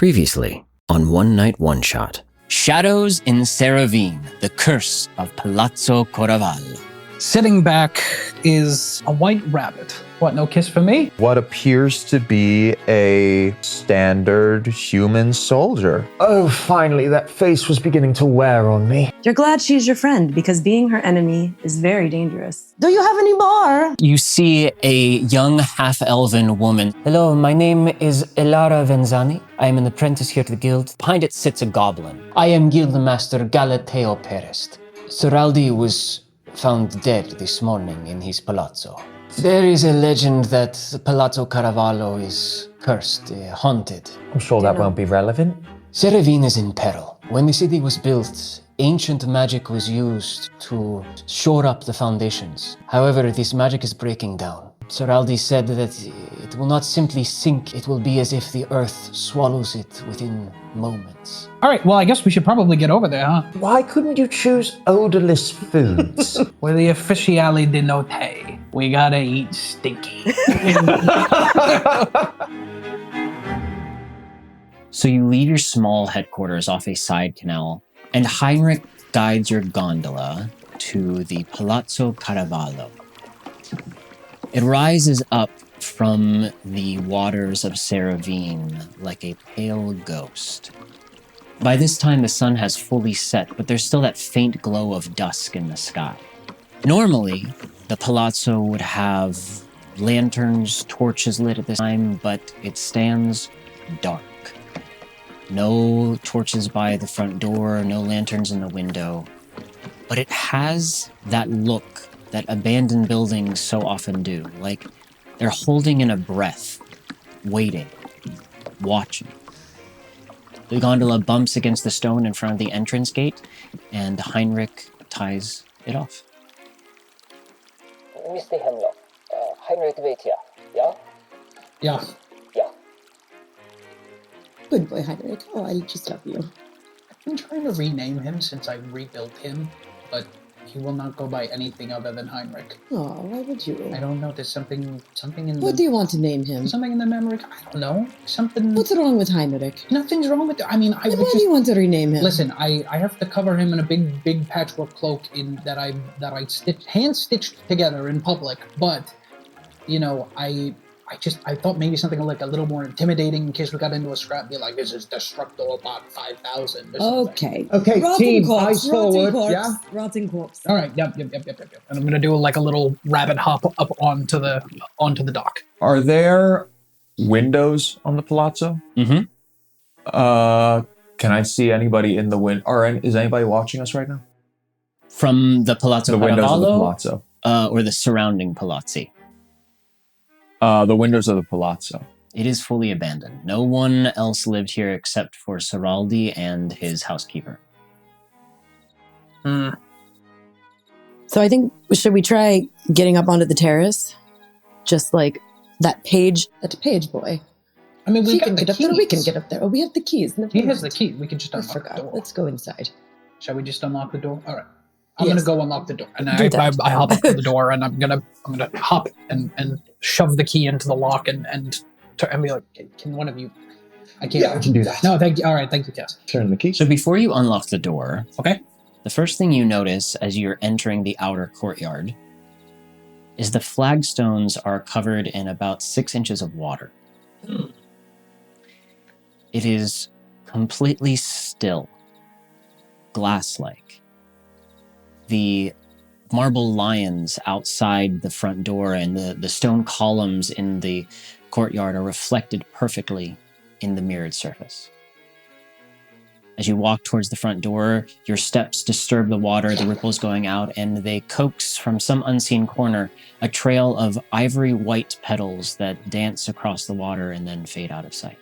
Previously on One Night One Shot. Shadows in Seravene, the curse of Palazzo Coraval. Sitting back is a white rabbit. What, no kiss for me? What appears to be a standard human soldier. Oh, finally, that face was beginning to wear on me. You're glad she's your friend, because being her enemy is very dangerous. Do you have any more? You see a young half-elven woman. Hello, my name is Elara Venzani. I am an apprentice here to the guild. Behind it sits a goblin. I am Guildmaster Galateo Perist. Seraldi was found dead this morning in his palazzo. There is a legend that Palazzo Caravallo is cursed, haunted. I'm sure that won't be relevant. Seravene is in peril. When the city was built, ancient magic was used to shore up the foundations. However, this magic is breaking down. Seraldi said that it will not simply sink, it will be as if the earth swallows it within moments. All right, well, I guess we should probably get over there, huh? Why couldn't you choose odorless foods? We're the officiale de note. We gotta eat stinky. So you leave your small headquarters off a side canal, and Heinrich guides your gondola to the Palazzo Caravallo. It rises up from the waters of Seravene like a pale ghost. By this time, the sun has fully set, but there's still that faint glow of dusk in the sky. Normally, the palazzo would have lanterns, torches lit at this time, but it stands dark. No torches by the front door, no lanterns in the window, but it has that look that abandoned buildings so often do, like they're holding in a breath, waiting, watching. The gondola bumps against the stone in front of the entrance gate, and Heinrich ties it off. Mr. Hemlock, Heinrich wait here, yeah? Yeah. Yeah. Good boy, Heinrich. Oh, I just love you. I've been trying to rename him since I rebuilt him, but he will not go by anything other than Heinrich. Oh, why would you? I don't know, there's something in What do you want to name him? Something in the memory, I don't know, something... What's wrong with Heinrich? Nothing's wrong with I mean, I Then would why just... do you want to rename him? Listen, I have to cover him in a big patchwork cloak that I hand stitched together in public, but, you know, I thought maybe something like a little more intimidating in case we got into a scrap, be like, this is Destructor Bot 5000 or something. Okay. Okay, team, eyes forward, yeah? Rotting corpse. All right, yep. And I'm gonna do like a little rabbit hop up onto the dock. Are there windows on the palazzo? Mm-hmm. Can I see anybody in the window? Or is anybody watching us right now? From the Palazzo The windows of the Caravallo, palazzo. or the surrounding palazzi. The windows of the palazzo. It is fully abandoned. No one else lived here except for Seraldi and his housekeeper. Hmm. So I think, should we try getting up onto the terrace? Just like that page boy. I mean, we can got get the up there. We keys. can get up there. Oh, we have the keys. Never He mind. has the key. We can just I unlock the forgot. door. Let's go inside. Shall we just unlock the door? All right. I'm Yes. gonna go unlock the door, and Do that. I hop up to the door, and I'm gonna hop and shove the key into the lock and be like, can one of you? I can't. Yeah, I can do that. No, thank you. All right, thank you, Cass. Turn the key. So before you unlock the door, Okay. the first thing you notice as you're entering the outer courtyard is the flagstones are covered in about 6 inches of water. It is completely still, glass-like. The marble lions outside the front door and the stone columns in the courtyard are reflected perfectly in the mirrored surface. As you walk towards the front door, your steps disturb the water, the ripples going out, and they coax from some unseen corner a trail of ivory white petals that dance across the water and then fade out of sight.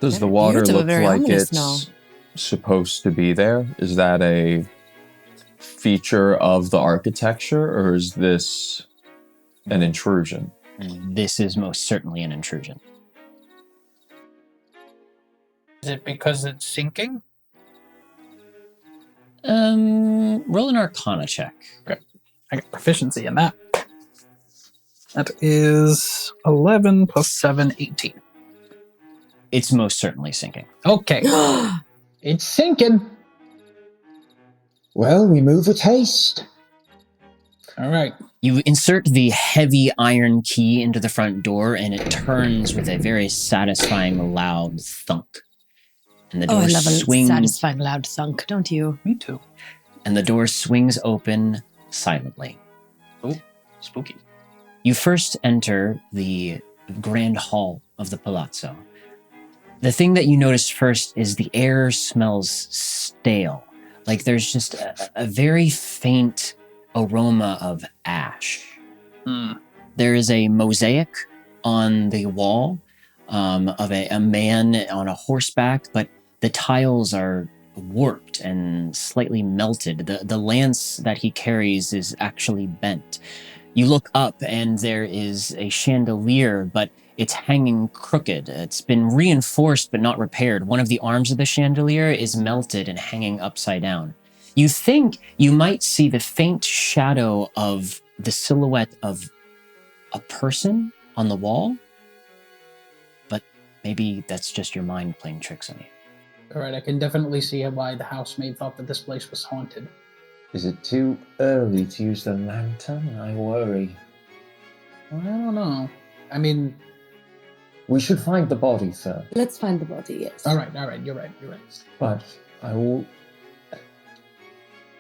Does the water Appears of a look very like ominous it's smell. supposed to be there? Is that a feature of the architecture, or is this an intrusion? And this is most certainly an intrusion. Is it because it's sinking? Roll an Arcana check. I got proficiency in that. That is 11 plus 7, 18. It's most certainly sinking. Okay. It's sinking. Well, we move with haste. All right. You insert the heavy iron key into the front door, and it turns with a very satisfying loud thunk. And the door I love a swings. satisfying loud thunk, don't you? Me too. And the door swings open silently. Oh, spooky. You first enter the grand hall of the palazzo. The thing that you notice first is the air smells stale. Like there's just a very faint aroma of ash. There is a mosaic on the wall of a man on a horseback, but the tiles are warped and slightly melted. The lance that he carries is actually bent. You look up and there is a chandelier, but it's hanging crooked. It's been reinforced but not repaired. One of the arms of the chandelier is melted and hanging upside down. You think you might see the faint shadow of the silhouette of a person on the wall, but maybe that's just your mind playing tricks on you. All right, I can definitely see why the housemaid thought that this place was haunted. Is it too early to use the lantern? I worry. Well, I don't know. I mean... We should find the body first. Let's find the body, yes. All right, you're right. But I will...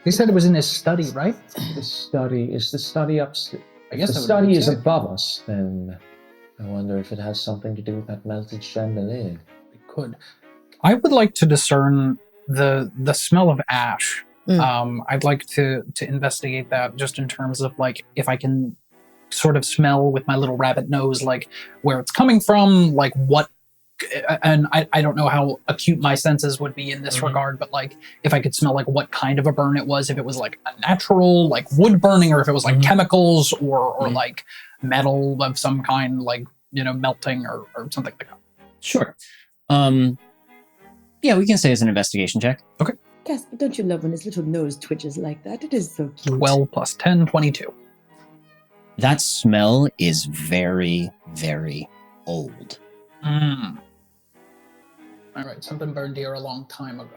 He said it was in his study, right? Is the study upstairs? I guess If the that would study make is sense. above us, then I wonder if it has something to do with that melted chandelier. It could. I would like to discern the smell of ash. I'd like to investigate that just in terms of like if I can sort of smell with my little rabbit nose like where it's coming from, like what, and I don't know how acute my senses would be in this regard, but like if I could smell like what kind of a burn it was, if it was like a natural like wood burning, or if it was like chemicals or like metal of some kind, like, you know, melting or something like that. Sure. Yeah, we can say it's an investigation check. Okay. Caspar, don't you love when his little nose twitches like that? It is so cute. 12 plus 10, 22. That smell is very, very old. All right, something burned here a long time ago.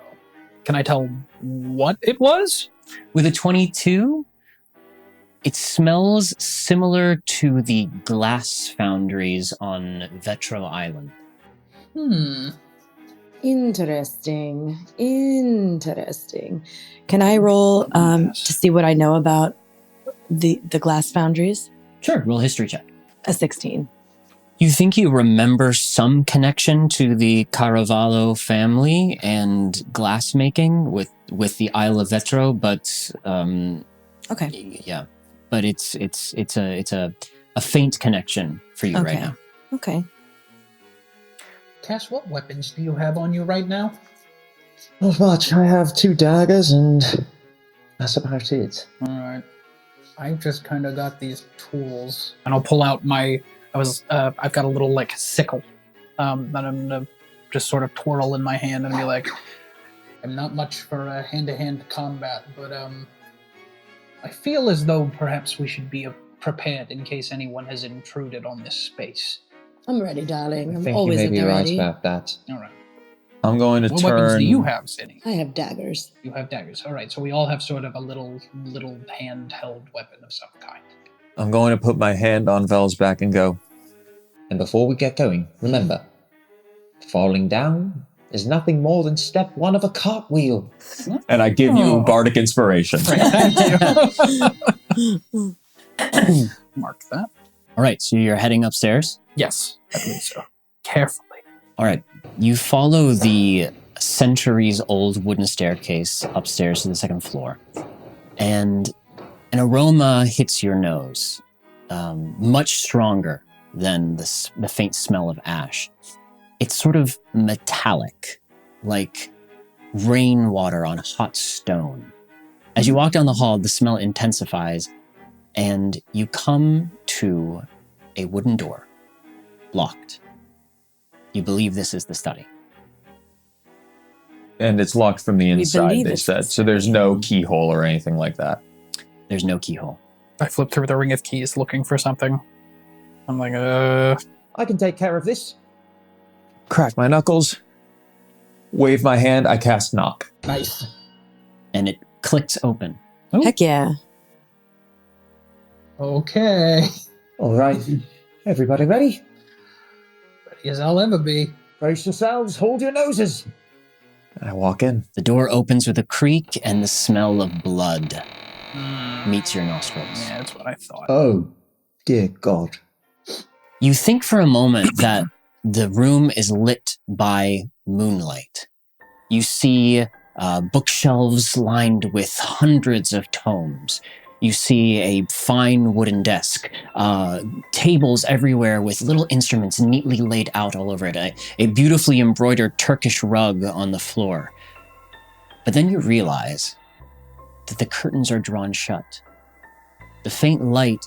Can I tell what it was? With a 22, it smells similar to the glass foundries on Vetro Island. Interesting. Can I roll to see what I know about the glass foundries? Sure, roll a history check. A 16. You think you remember some connection to the Caravallo family and glassmaking with the Isle of Vetro, but Okay. yeah, but it's a faint connection for you right now. Okay. Cass, what weapons do you have on you right now? Not much. I have 2 daggers, and that's about it. All right. I've just kind of got these tools, and I'll pull out my. I've got a little like sickle that I'm gonna just sort of twirl in my hand and be like, I'm not much for hand-to-hand combat, but I feel as though perhaps we should be prepared in case anyone has intruded on this space. I'm ready, darling. I I'm think you always may at be the right ready. about that. All right. I'm going to What turn. weapons do you have, Sinni? I have daggers. You have daggers. All right, so we all have sort of a little handheld weapon of some kind. I'm going to put my hand on Vel's back and go. And before we get going, remember, falling down is nothing more than step 1 of a cartwheel. And I give you bardic inspiration. Thank you. Mark that. All right, so you're heading upstairs? Yes, I believe so. Carefully. All right, you follow the centuries-old wooden staircase upstairs to the 2nd floor, and an aroma hits your nose, much stronger than the faint smell of ash. It's sort of metallic, like rainwater on hot stone. As you walk down the hall, the smell intensifies, and you come to a wooden door, locked. You believe this is the study. And it's locked from the inside, believe they it's said. the So there's no keyhole or anything like that. There's no keyhole. I flip through the ring of keys looking for something. I'm like, I can take care of this. crack my knuckles, wave my hand, I cast knock. Nice. And it clicks open. Heck yeah. Okay. All right, everybody ready? Ready as I'll ever be. Brace yourselves, hold your noses. And I walk in. The door opens with a creak, and the smell of blood meets your nostrils. Yeah, that's what I thought. Oh, dear God. You think for a moment that the room is lit by moonlight. You see bookshelves lined with hundreds of tomes. You see a fine wooden desk, tables everywhere with little instruments neatly laid out all over it, a beautifully embroidered Turkish rug on the floor. But then you realize that the curtains are drawn shut. The faint light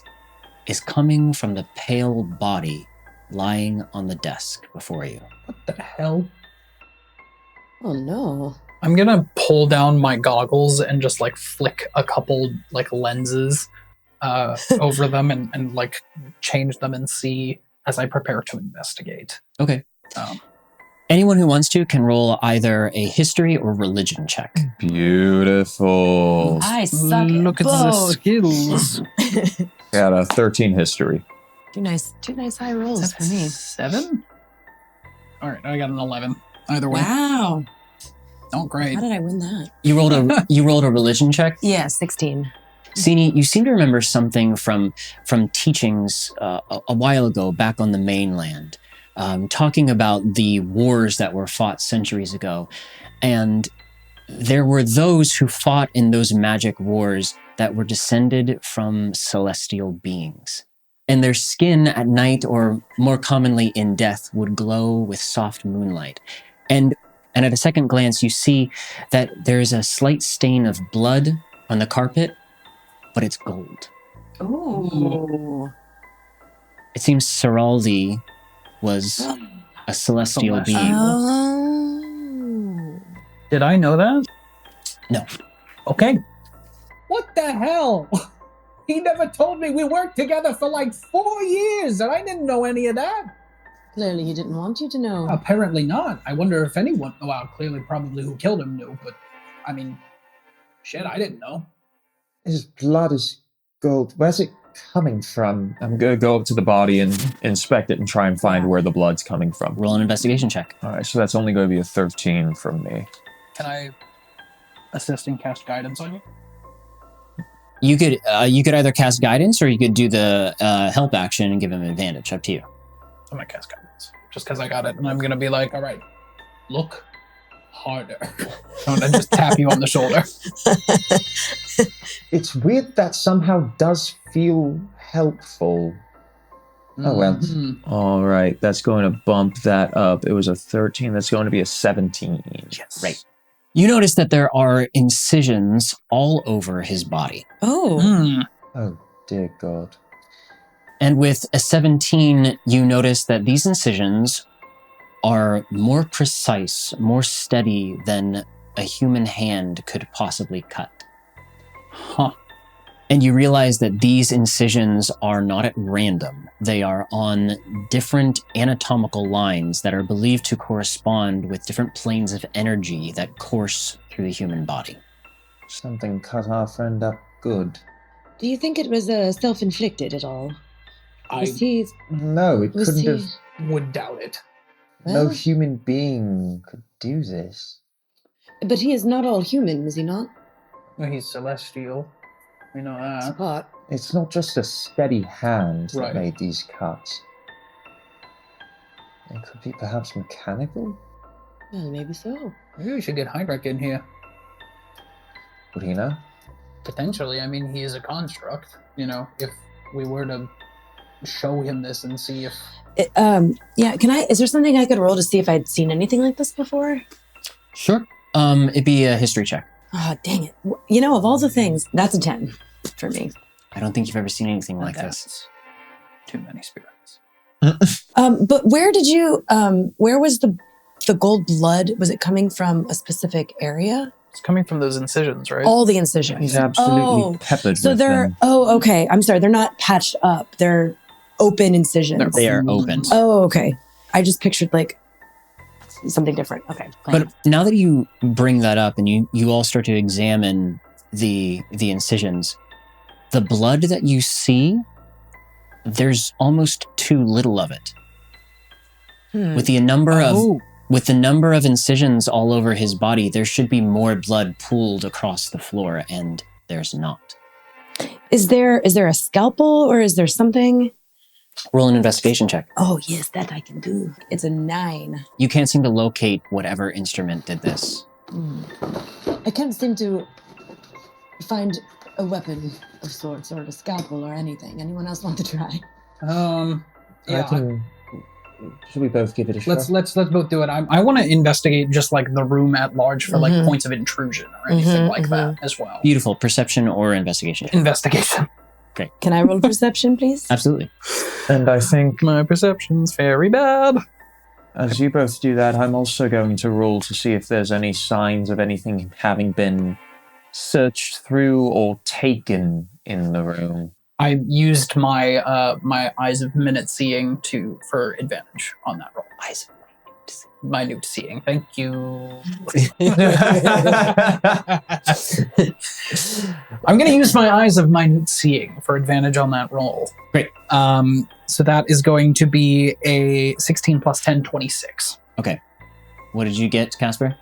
is coming from the pale body lying on the desk before you. What the hell? Oh no. I'm gonna pull down my goggles and just like flick a couple like lenses over them and like change them and see as I prepare to investigate. Okay. Anyone who wants to can roll either a history or religion check. Beautiful. I suck Look at the skills. Got a 13 history. Two nice high rolls for me. 7? All right, I got an 11. Either way. Wow. Oh, great. How did I win that? You rolled a religion check? Yeah, 16. Sinni, you seem to remember something from teachings a while ago back on the mainland, talking about the wars that were fought centuries ago. And there were those who fought in those magic wars that were descended from celestial beings. And their skin at night, or more commonly in death, would glow with soft moonlight. And at a second glance, you see that there's a slight stain of blood on the carpet, but it's gold. Ooh. It seems Seraldi was a celestial being. Oh. Did I know that? No. Okay. What the hell? He never told me we worked together for like 4 years, and I didn't know any of that. Clearly he didn't want you to know. Apparently not. I wonder if anyone, well, clearly probably who killed him knew, but I mean, shit, I didn't know. His blood is gold. Where's it coming from? I'm going to go up to the body and inspect it and try and find where the blood's coming from. Roll an investigation check. All right, so that's only going to be a 13 from me. Can I assist and cast guidance on you? You could either cast guidance or you could do the help action and give him advantage. Up to you. I'm gonna cast guidance just because I got it, and I'm gonna be like, all right, look harder. I'm gonna just tap you on the shoulder. It's weird that somehow does feel helpful. Oh well. Mm-hmm. All right, that's going to bump that up. It was a 13. That's going to be a 17. Yes. Right. You notice that there are incisions all over his body. Oh. Oh dear God. And with a 17, you notice that these incisions are more precise, more steady than a human hand could possibly cut. Huh. And you realize that these incisions are not at random. They are on different anatomical lines that are believed to correspond with different planes of energy that course through the human body. Something cut our friend up good. Do you think it was self-inflicted at all? I No, it couldn't have. would doubt it. No Well, human being could do this. but he is not all human, is he not? Well, he's celestial. We know that. What? It's not just a steady hand that Right. made these cuts. It could be perhaps mechanical? Well, maybe so. Maybe we should get Heinrich in here. Would he know? Potentially. I mean, he is a construct. You know, if we were to show him this and see if... Yeah, is there something I could roll to see if I'd seen anything like this before? Sure. It'd be a history check. Oh, dang it. You know, of all the things, that's a 10 for me. I don't think you've ever seen anything like this. That's too many spirits. But where did you, where was the gold blood? Was it coming from a specific area? It's coming from those incisions, right? All the incisions. He's absolutely Oh, peppered so with they're, them. oh, okay. I'm sorry. They're not patched up. They're open incisions. They are open. Oh, okay. I just pictured like something different. Okay. But now that you bring that up and you all start to examine the incisions, the blood that you see, there's almost too little of it. With the number of incisions all over his body, there should be more blood pooled across the floor, and there's not. Is there a scalpel or is there something? Roll an investigation check. Oh, yes, that I can do. It's a 9. You can't seem to locate whatever instrument did this. I can't seem to find a weapon of sorts or a scalpel or anything. Anyone else want to try? Yeah. Should we both give it a shot? Let's both do it. I want to investigate just like the room at large for like points of intrusion or anything like that as well. Beautiful. Perception or investigation check. Investigation. Great. Can I roll perception, please? Absolutely. And I think My perception's very bad. as you both do that, I'm also going to roll to see if there's any signs of anything having been searched through or taken in the room. I used my my eyes of minute seeing for advantage on that roll. Eyes of minute seeing. Thank you. I'm going to use my eyes of minute seeing for advantage on that roll. Great. So that is going to be a 16 plus 10, 26. Okay. What did you get, Caspar?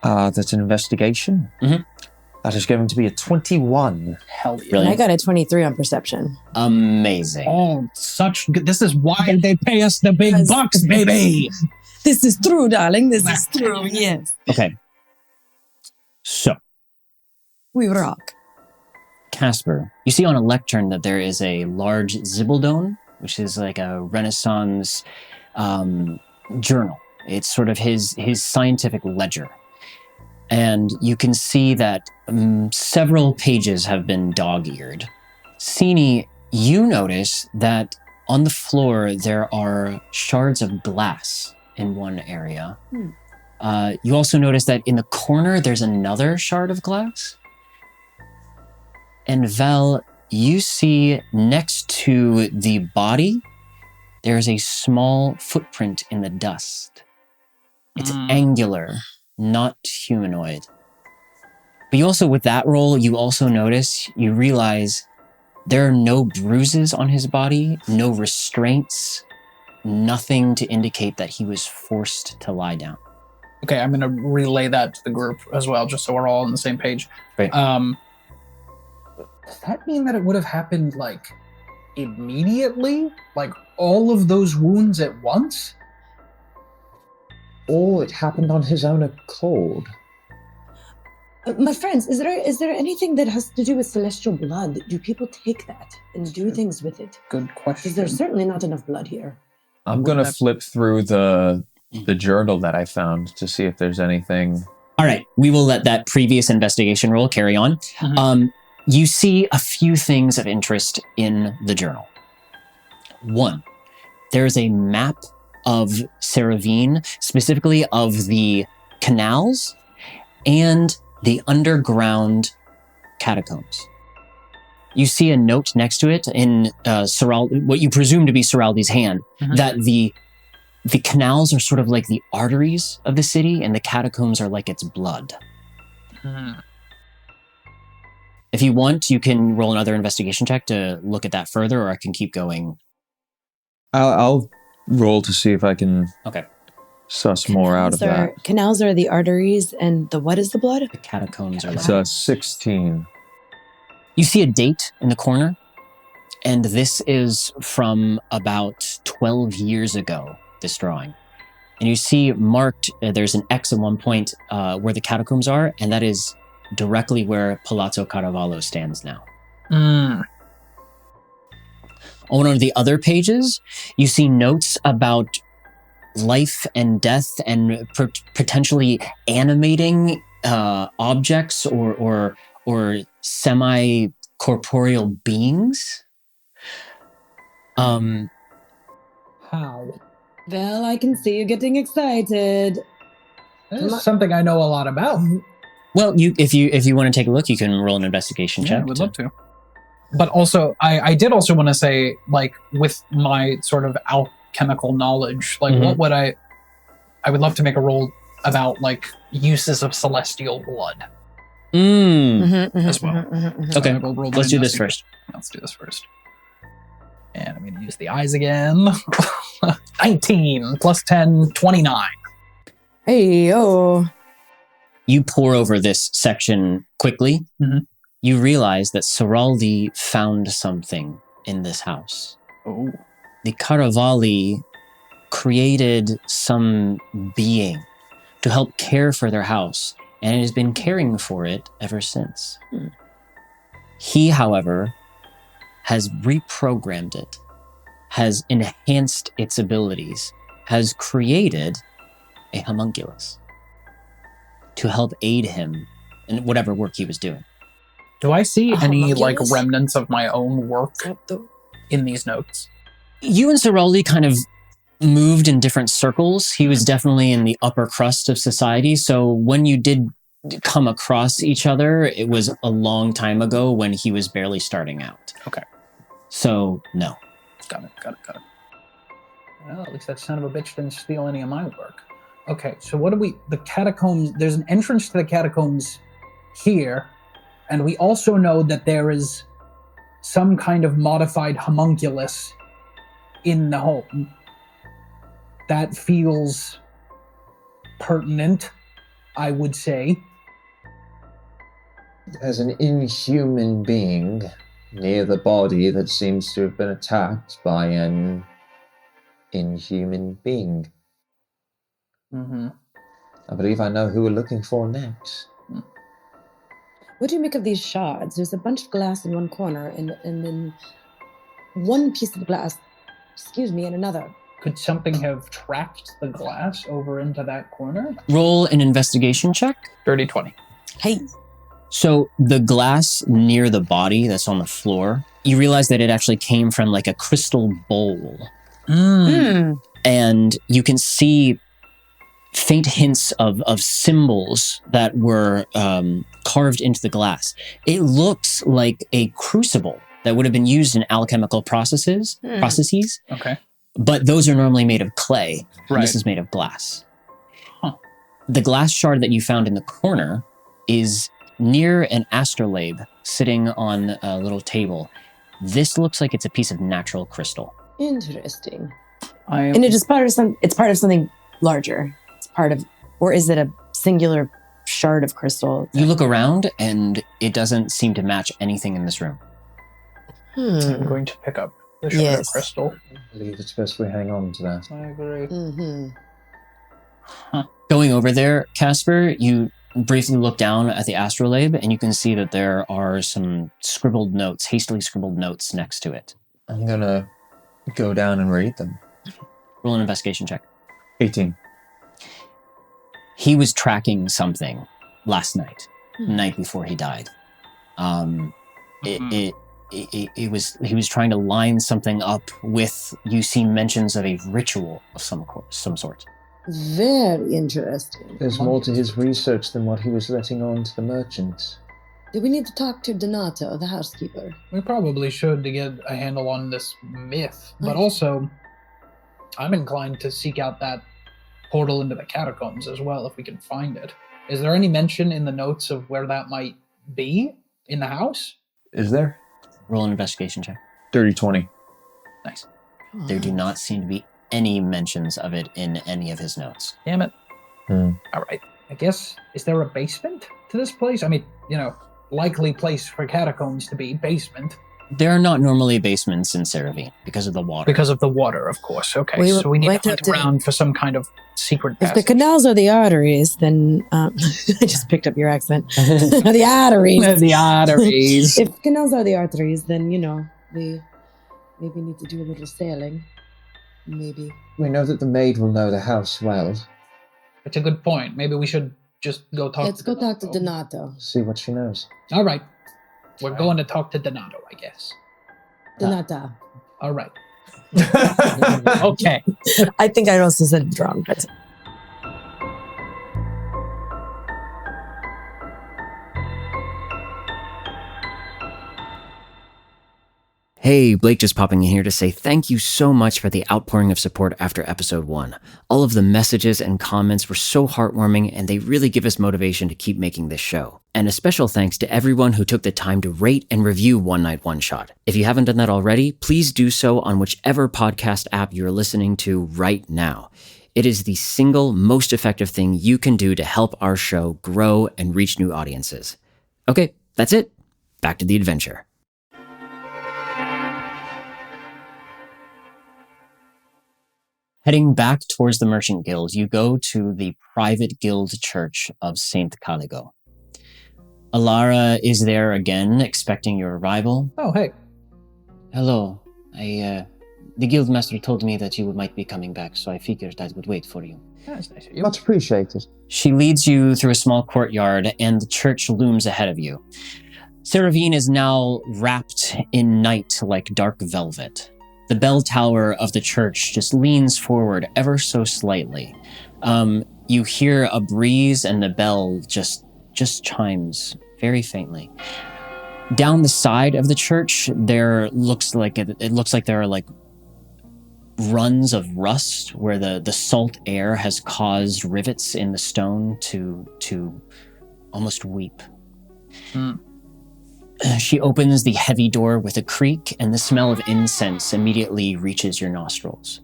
That's an investigation. Mhm. That is going to be a 21. Hell yeah. Brilliant. I got a 23 on perception. Amazing. Oh, such good. This is why they pay us the big Yes. bucks, baby. This is true, darling. This is true. Yes. Okay. So, We rock. Caspar, you see on a lectern that there is a large Zibaldone, which is like a Renaissance journal. It's sort of his scientific ledger. And you can see that several pages have been dog-eared. Sinni, you notice that on the floor there are shards of glass in one area. You also notice that in the corner there's another shard of glass. And Val, you see next to the body, there's a small footprint in the dust. It's angular, not humanoid. But you also, with that roll, you also notice, you realize there are no bruises on his body, no restraints, nothing to indicate that he was forced to lie down. Okay, I'm going to relay that to the group as well, just so we're all on the same page. Great. Does that mean that it would have happened, like, immediately? Like, all of those wounds at once? Or it happened on his own accord. My friends, is there anything that has to do with celestial blood? Do people take that and do things with it? Good question. Because there's certainly not enough blood here. I'm going to flip through the journal that I found to see if there's anything. All right, we will let that previous investigation roll carry on. You see a few things of interest in the journal. One, there's a map of Seravene, specifically of the canals and the underground catacombs. You see a note next to it in what you presume to be Seraldi's hand, that the canals are sort of like the arteries of the city and the catacombs are like its blood. If you want, you can roll another investigation check to look at that further, or I can keep going. I'll roll to see if I can suss more out of that. Canals are the arteries, and the what is the blood? The catacombs are It's a 16. You see a date in the corner, and this is from about 12 years ago, this drawing. And you see marked, there's an X at one point where the catacombs are, and that is directly where Palazzo Caravallo stands now. On one of the other pages, you see notes about life and death and potentially animating objects or semi-corporeal beings. How? Well, I can see you getting excited. This is something I know a lot about. Well, if you want to take a look, you can roll an investigation check. I would love to. But also, I did also want to say, like, with my sort of alchemical knowledge, like, what would I I would love to make a roll about like uses of celestial blood as well. Okay, I will roll let's my do this investigation. first. Let's do this first. And I'm going to use the eyes again. 19 plus 10, 29. Hey, yo. You pour over this section quickly. Mhm. You realize that Seraldi found something in this house. Oh. The Caravali created some being to help care for their house, and it has been caring for it ever since. He, however, has reprogrammed it, has enhanced its abilities, has created a homunculus to help aid him in whatever work he was doing. Do I see any like homunculus? remnants of my own work in these notes? You and Seraldi kind of moved in different circles. He was definitely in the upper crust of society, so when you did come across each other, it was a long time ago when he was barely starting out. Okay. So, no. Got it. Well, at least that son of a bitch didn't steal any of my work. Okay, so what do we... The catacombs... There's an entrance to the catacombs here, and we also know that there is some kind of modified homunculus in the home. That feels pertinent, I would say. There's an inhuman being near the body that seems to have been attacked by an inhuman being. Mm-hmm. I believe I know who we're looking for next. What do you make of these shards? There's a bunch of glass in one corner and then one piece of glass, in another. Could something have tracked the glass over into that corner? Roll an investigation check. Dirty 20. Hey. So the glass near the body that's on the floor, you realize that it actually came from like a crystal bowl. And you can see faint hints of symbols that were carved into the glass. It looks like a crucible that would have been used in alchemical processes, Okay. but those are normally made of clay. Right. And this is made of glass. The glass shard that you found in the corner is near an astrolabe sitting on a little table. This looks like it's a piece of natural crystal. Interesting. And it is part of something larger. It's part of, or is it a singular shard of crystal? You look around and it doesn't seem to match anything in this room. I'm going to pick up the shard of crystal. I believe it's best we hang on to that. I agree. Going over there, Caspar, you briefly look down at the astrolabe and you can see that there are some hastily scribbled notes next to it. I'm gonna go down and read them. Roll an investigation check. 18. He was tracking something last night, the night before he died. He was trying to line something up with, you see mentions of a ritual of some sort. Very interesting. There's more to his research than what he was letting on to the merchants. Do we need to talk to Donato, the housekeeper? We probably should to get a handle on this myth, but also I'm inclined to seek out that portal into the catacombs as well if we can find it. Is there any mention in the notes of where that might be in the house? Is there? Roll an investigation check. Dirty 20. Nice. There do not seem to be any mentions of it in any of his notes. Damn it. All right. I guess, is there a basement to this place? I mean, likely place for catacombs to be, basement. There are not normally basements in Seravene because of the water. Because of the water, of course. Okay, so we need to hunt around for some kind of secret passage. If the canals are the arteries, then I just picked up your accent. The arteries. The arteries. If canals are the arteries, then we maybe need to do a little sailing. Maybe. We know that the maid will know the house well. It's a good point. Maybe we should just go talk Let's go talk to Donato. See what she knows. All right. We're going to talk to Donato, I guess. Donata. All right. Okay. I think I also said it wrong, but... Hey, Blake just popping in here to say thank you so much for the outpouring of support after episode 1. All of the messages and comments were so heartwarming, and they really give us motivation to keep making this show. And a special thanks to everyone who took the time to rate and review One Night One Shot. If you haven't done that already, please do so on whichever podcast app you're listening to right now. It is the single most effective thing you can do to help our show grow and reach new audiences. Okay, that's it. Back to the adventure. Heading back towards the Merchant Guild, you go to the private guild church of Saint Caligo. Alara is there again, expecting your arrival. Oh, hey. Hello. The guildmaster told me that you might be coming back, so I figured I would wait for you. That's nice of you. Much appreciated. She leads you through a small courtyard, and the church looms ahead of you. Seravene is now wrapped in night like dark velvet. The bell tower of the church just leans forward ever so slightly. You hear a breeze, and the bell just chimes very faintly. Down the side of the church, there looks like there are like runs of rust where the salt air has caused rivets in the stone to almost weep. She opens the heavy door with a creak, and the smell of incense immediately reaches your nostrils.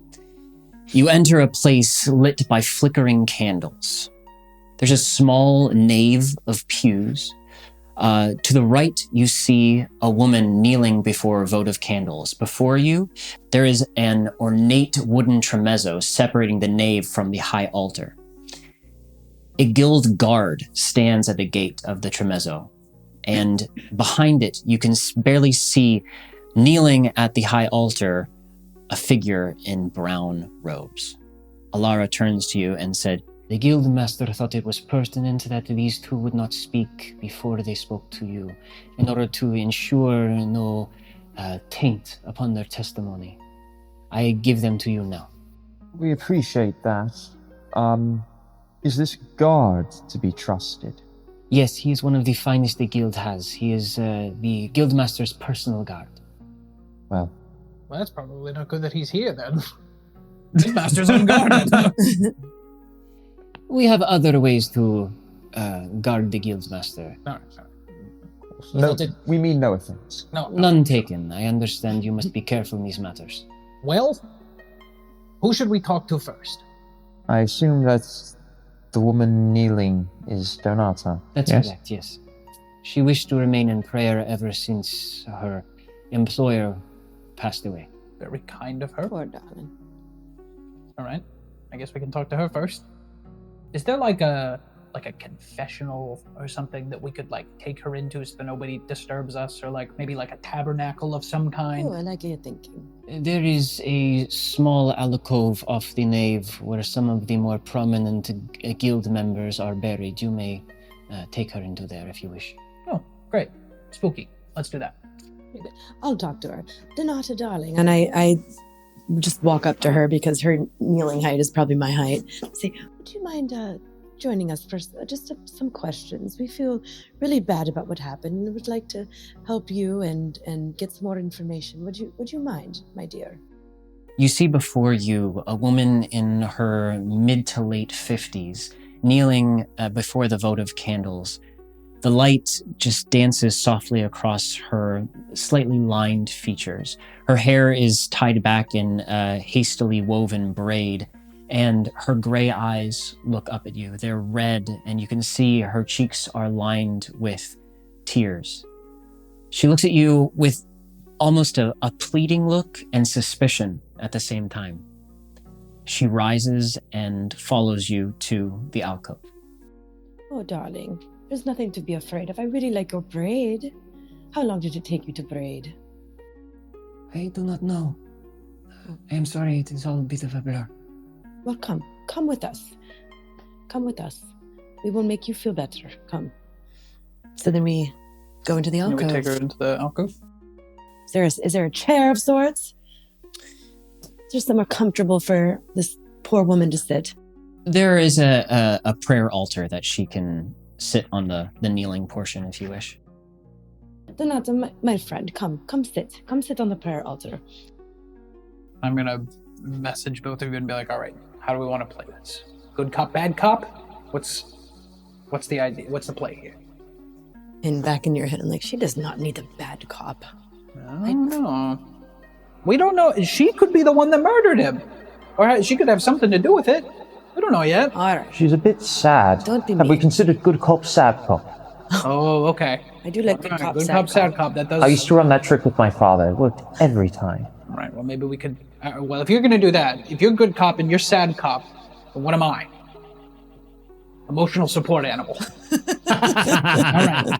You enter a place lit by flickering candles. There's a small nave of pews. To the right, you see a woman kneeling before votive candles. Before you, there is an ornate wooden tremezzo separating the nave from the high altar. A guild guard stands at the gate of the tremezzo, and behind it, you can barely see, kneeling at the high altar, a figure in brown robes. Alara turns to you and said, "The guildmaster thought it was pertinent that these two would not speak before they spoke to you, in order to ensure no taint upon their testimony. I give them to you now." We appreciate that. Is this guard to be trusted? Yes, he is one of the finest the guild has. He is the guildmaster's personal guard. Well, That's probably not good that he's here then. His master's unguarded. We have other ways to guard the guildmaster. No. we mean no offense. No. None taken. I understand you must be careful in these matters. Well, who should we talk to first? I assume that the woman kneeling is Donata. That's yes? correct, yes. She wished to remain in prayer ever since her employer passed away. Very kind of her. Poor darling. All right. I guess we can talk to her first. Is there like a confessional or something that we could like take her into so that nobody disturbs us, or like maybe like a tabernacle of some kind? Oh, I like your thinking. There is a small alcove off the nave where some of the more prominent guild members are buried. You may take her into there if you wish. Oh, great. Spooky. Let's do that. I'll talk to her. Donata, darling. And I just walk up to her because her kneeling height is probably my height. Say, would you mind joining us for just some questions? We feel really bad about what happened and would like to help you and get some more information. Would you mind, my dear? You see before you a woman in her mid to late 50s kneeling before the votive candles. The light just dances softly across her slightly lined features. Her hair is tied back in a hastily woven braid, and her gray eyes look up at you. They're red, and you can see her cheeks are lined with tears. She looks at you with almost a pleading look and suspicion at the same time. She rises and follows you to the alcove. Oh, darling. There's nothing to be afraid of. I really like your braid. How long did it take you to braid? I do not know. I am sorry, it is all a bit of a blur. Well, come with us. Come with us. We will make you feel better. Come. So then we go into the alcove. Can we take her into the alcove? Is there a chair of sorts? Is there somewhere comfortable for this poor woman to sit? There is a prayer altar that she can sit on the kneeling portion if you wish. Donata, my friend, come sit on the prayer altar. I'm gonna message both of you and be like, all right, how do we want to play this? Good cop, bad cop? What's the idea? What's the play here? And back in your head, I'm like, she does not need a bad cop. I don't know. We don't know. She could be the one that murdered him. Or she could have something to do with it. We don't know yet. All right. She's a bit sad. Don't be Have we mean. considered good cop, sad cop? Oh, okay. I do like good cop, Good sad cop, sad cop. cop. That does. I used to run that trick with my father. It worked every time. All right. Well, maybe we could. Well, if you're gonna do that, if you're good cop and you're sad cop, then what am I? Emotional support animal. All right.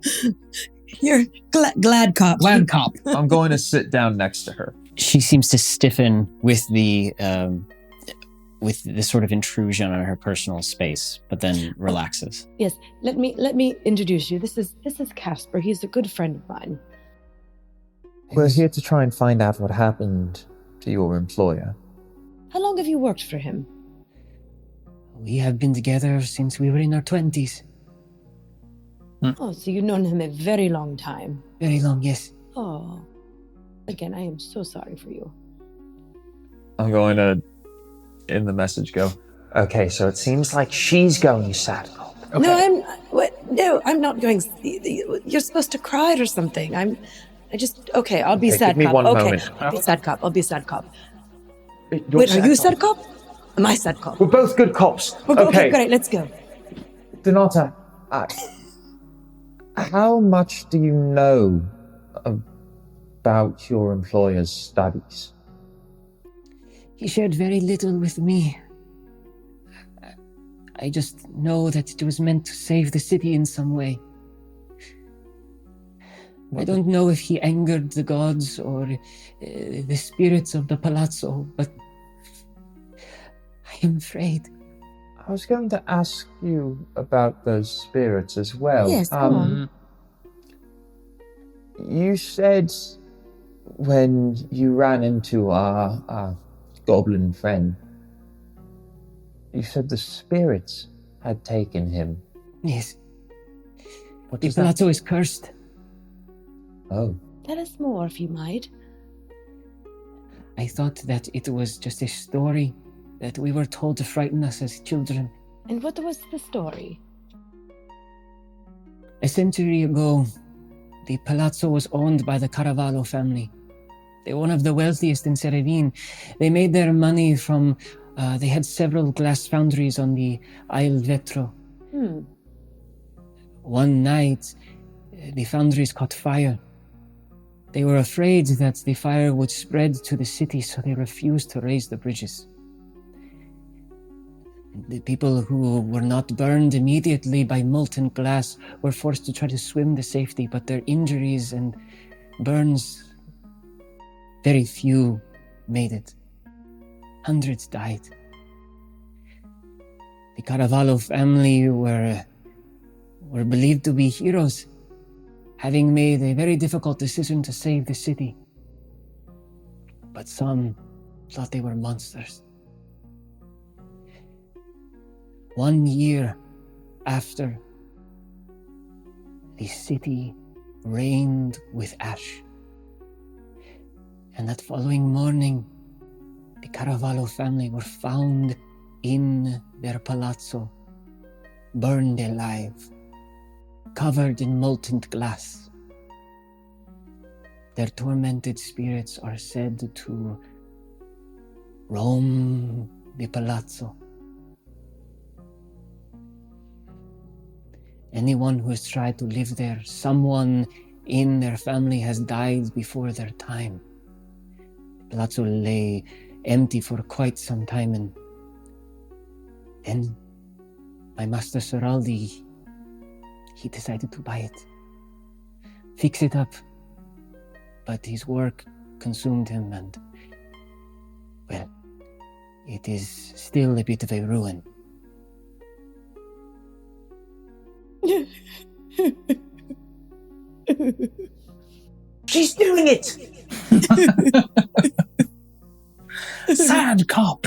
You're glad cop. Glad cop. I'm going to sit down next to her. She seems to stiffen with this sort of intrusion on her personal space, but then relaxes. Yes, let me introduce you. This is Caspar. He's a good friend of mine. We're here to try and find out what happened to your employer. How long have you worked for him? We have been together since we were in our 20s. Oh, so you've known him a very long time. Very long, yes. Oh, again, I am so sorry for you. I'm going to, in the message, go, Okay, so it seems like she's going sad cop. Okay. No, I'm not going. You're supposed to cry or something. I'll be Okay, sad give me cop. one Okay, moment. I'll be sad cop. I'll be sad cop. You're Wait, are you cop. sad cop? Am I sad cop? We're both good cops. Okay, great. Let's go. Donata, How much do you know about your employer's studies? He shared very little with me. I just know that it was meant to save the city in some way. I don't know if he angered the gods or the spirits of the palazzo, but I am afraid. I was going to ask you about those spirits as well. Yes, go on. You said when you ran into our goblin friend, you said the spirits had taken him. Yes. What The does that... palazzo is cursed. Oh. Tell us more if you might. I thought that it was just a story that we were told to frighten us as children. And what was the story? A century ago, the palazzo was owned by the Caravaggio family. They're one of the wealthiest in Seravene. They made their money from... they had several glass foundries on the Isle Vetro. One night, the foundries caught fire. They were afraid that the fire would spread to the city, so they refused to raise the bridges. The people who were not burned immediately by molten glass were forced to try to swim to safety, but their injuries and burns, very few made it. Hundreds died. The Caravaggio family were believed to be heroes, having made a very difficult decision to save the city. But some thought they were monsters. 1 year after, the city rained with ash. And that following morning, the Caravaggio family were found in their palazzo, burned alive, covered in molten glass. Their tormented spirits are said to roam the palazzo. Anyone who has tried to live there, someone in their family has died before their time. The palazzo lay empty for quite some time, and then my master Seraldi, he decided to buy it, fix it up, but his work consumed him, and, well, it is still a bit of a ruin. She's doing it! Sad cop.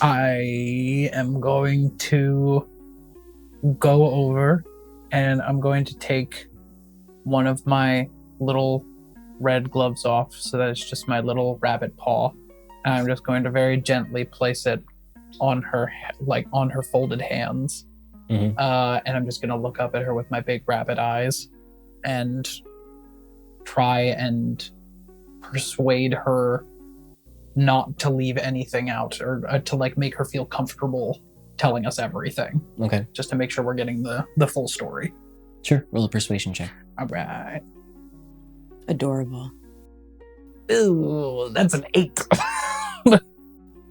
I am going to go over and I'm going to take one of my little red gloves off so that it's just my little rabbit paw. And I'm just going to very gently place it on her, on her folded hands. Mm-hmm. And I'm just going to look up at her with my big rabbit eyes and try and persuade her not to leave anything out, or to make her feel comfortable telling us everything. Okay. Just to make sure we're getting the full story. Sure. Roll a persuasion check. All right. Adorable. Ooh, that's an 8.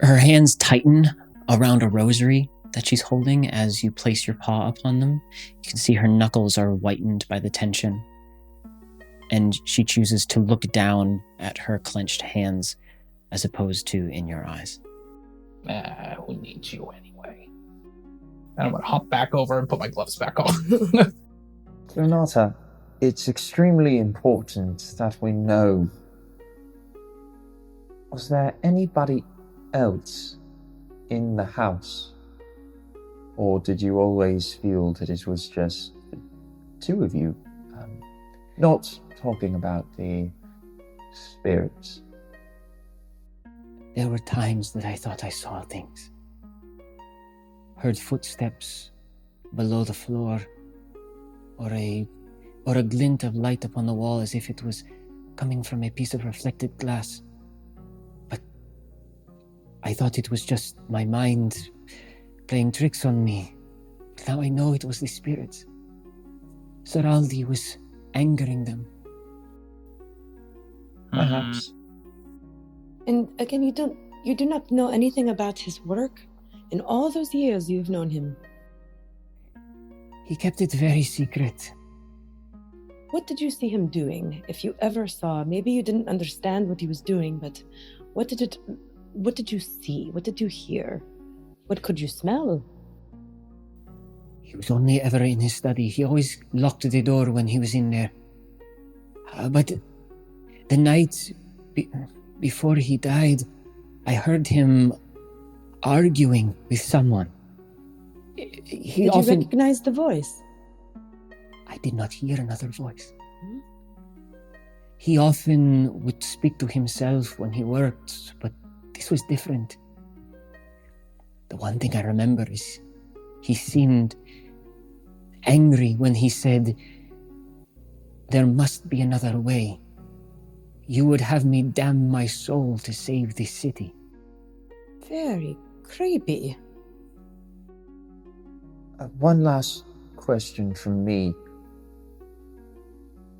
Her hands tighten around a rosary that she's holding as you place your paw upon them. You can see her knuckles are whitened by the tension. And she chooses to look down at her clenched hands as opposed to in your eyes. Who needs you anyway? And I'm going to hop back over and put my gloves back on. Renata, it's extremely important that we know. Was there anybody else in the house? Or did you always feel that it was just the two of you? Not talking about the spirits. There were times that I thought I saw things. Heard footsteps below the floor, or a glint of light upon the wall as if it was coming from a piece of reflected glass. But I thought it was just my mind playing tricks on me. But now I know it was the spirits. Seraldi was angering them. Perhaps. And again, you do not know anything about his work? In all those years you've known him. He kept it very secret. What did you see him doing? If you ever saw, maybe you didn't understand what he was doing, but what did you see? What did you hear? What could you smell? He was only ever in his study. He always locked the door when he was in there. But the night before he died, I heard him arguing with someone. Did you recognize the voice? I did not hear another voice. He often would speak to himself when he worked, but this was different. The one thing I remember is he seemed angry when he said, "There must be another way. You would have me damn my soul to save this city." Very creepy. One last question from me.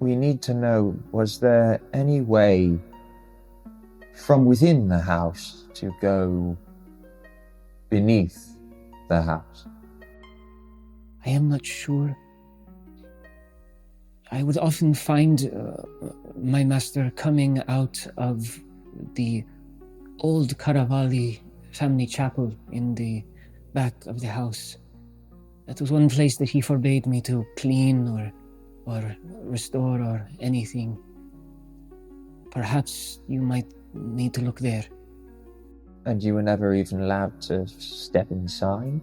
We need to know, was there any way from within the house to go beneath the house? I am not sure. I would often find my master coming out of the old Caravali family chapel in the back of the house. That was one place that he forbade me to clean or restore or anything. Perhaps you might need to look there. And you were never even allowed to step inside?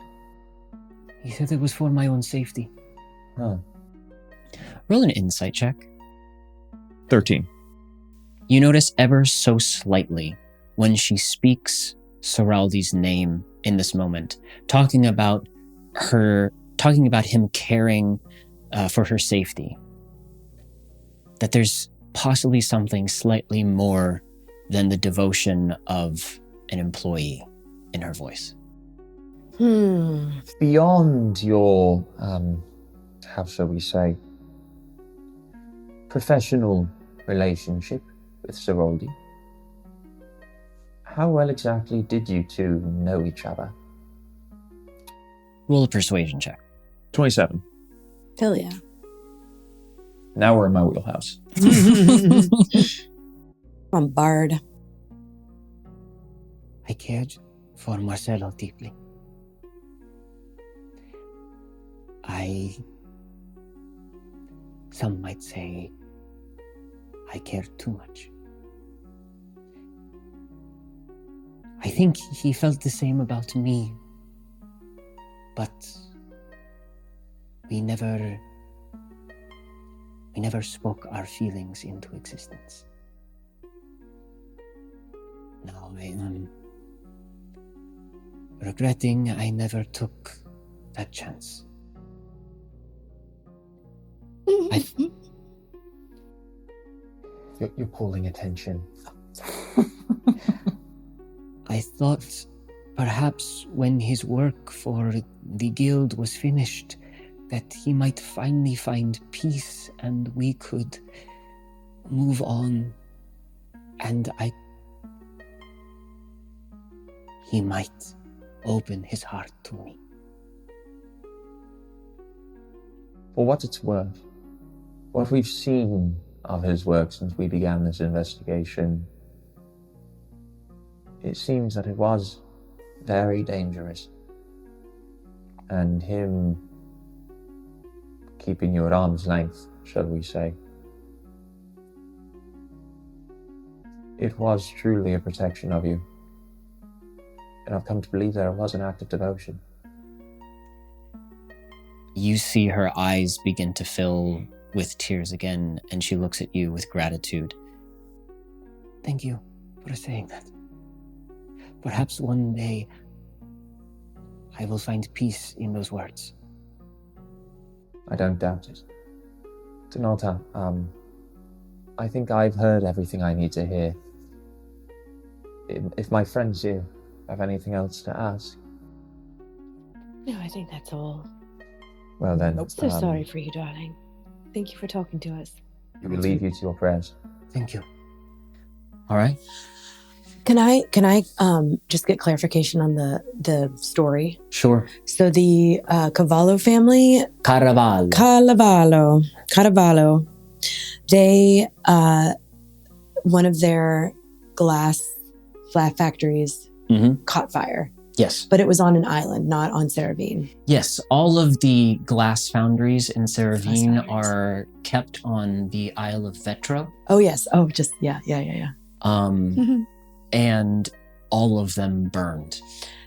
He said it was for my own safety. Huh. Roll an insight check. 13. You notice ever so slightly when she speaks Seraldi's name in this moment, talking about him caring for her safety, that there's possibly something slightly more than the devotion of an employee in her voice. Beyond your, how shall we say, professional relationship with Seraldi, how well exactly did you two know each other? Roll a persuasion check. 27. Hell yeah. Now we're in my wheelhouse. Come on, Bard. I cared for Marcelo deeply. Some might say, I cared too much. I think he felt the same about me, but we never We never spoke our feelings into existence. Now I am regretting I never took that chance. You're pulling attention. I thought perhaps when his work for the guild was finished, that he might finally find peace and we could move on. And he might open his heart to me. For what it's worth, what we've seen of his work since we began this investigation, it seems that it was very dangerous. And him keeping you at arm's length, shall we say, it was truly a protection of you. And I've come to believe that it was an act of devotion. You see her eyes begin to fill with tears again, and she looks at you with gratitude. Thank you for saying that. Perhaps one day I will find peace in those words. I don't doubt it. Donata, I think I've heard everything I need to hear. If my friends here have anything else to ask. No, I think that's all. Well then. So sorry for you, darling. Thank you for talking to us. We will leave you to your prayers. Thank you. All right. Can I just get clarification on the story? Sure. So the Cavallo family, Caravaggio. Caravaggio, they one of their glass flat factories caught fire. Yes. But it was on an island, not on Seravene. Yes, all of the glass foundries in Seravene are kept on the Isle of Vetro. Oh yes. Oh, just yeah. And all of them burned.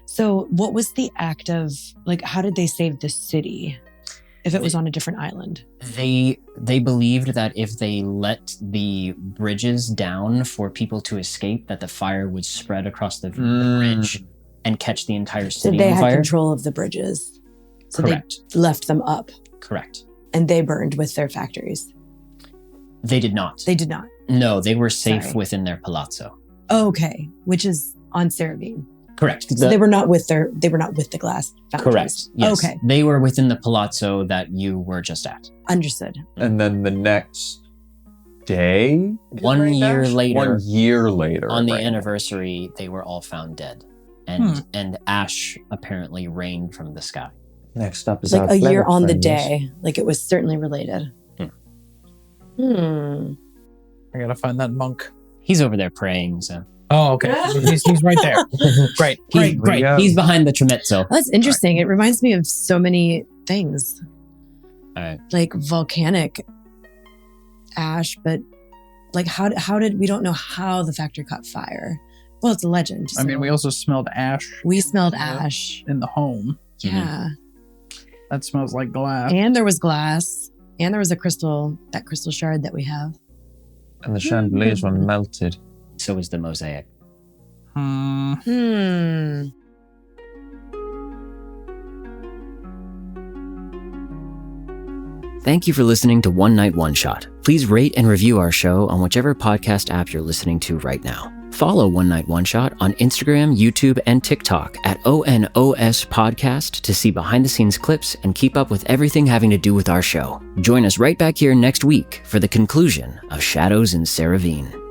So what was the act of, like, how did they save the city if it was on a different island? They believed that if they let the bridges down for people to escape, that the fire would spread across the bridge and catch the entire city so they on fire. had control of the bridges. So Correct. They left them up. Correct. And they burned with their factories. They did not. They did not. No, they were safe Sorry. within their palazzo. Okay, which is on Seravene. Correct. So they were not with the glass foundries. Correct. Yes. Okay. They were within the palazzo that you were just at. Understood. And then the next day? 1 year later. 1 year later. On the anniversary, they were all found dead. And ash apparently rained from the sky. Next up is like our a year clever on the friends. day. Like it was certainly related. I gotta find that monk. He's over there praying, so. Oh, okay. he's right there. Great. He's behind the trimezzo. That's interesting. It reminds me of so many things. Like volcanic ash, but like how did we don't know how the factory caught fire. Well, it's a legend. I mean, we also smelled ash. We smelled ash in the home. Yeah. That smells like glass. And there was glass. And there was that crystal shard that we have. And the chandeliers were melted. So was the mosaic. Thank you for listening to One Night One Shot. Please rate and review our show on whichever podcast app you're listening to right now. Follow One Night One Shot on Instagram, YouTube, and TikTok at ONOS Podcast to see behind-the-scenes clips and keep up with everything having to do with our show. Join us right back here next week for the conclusion of Shadows in Seravene.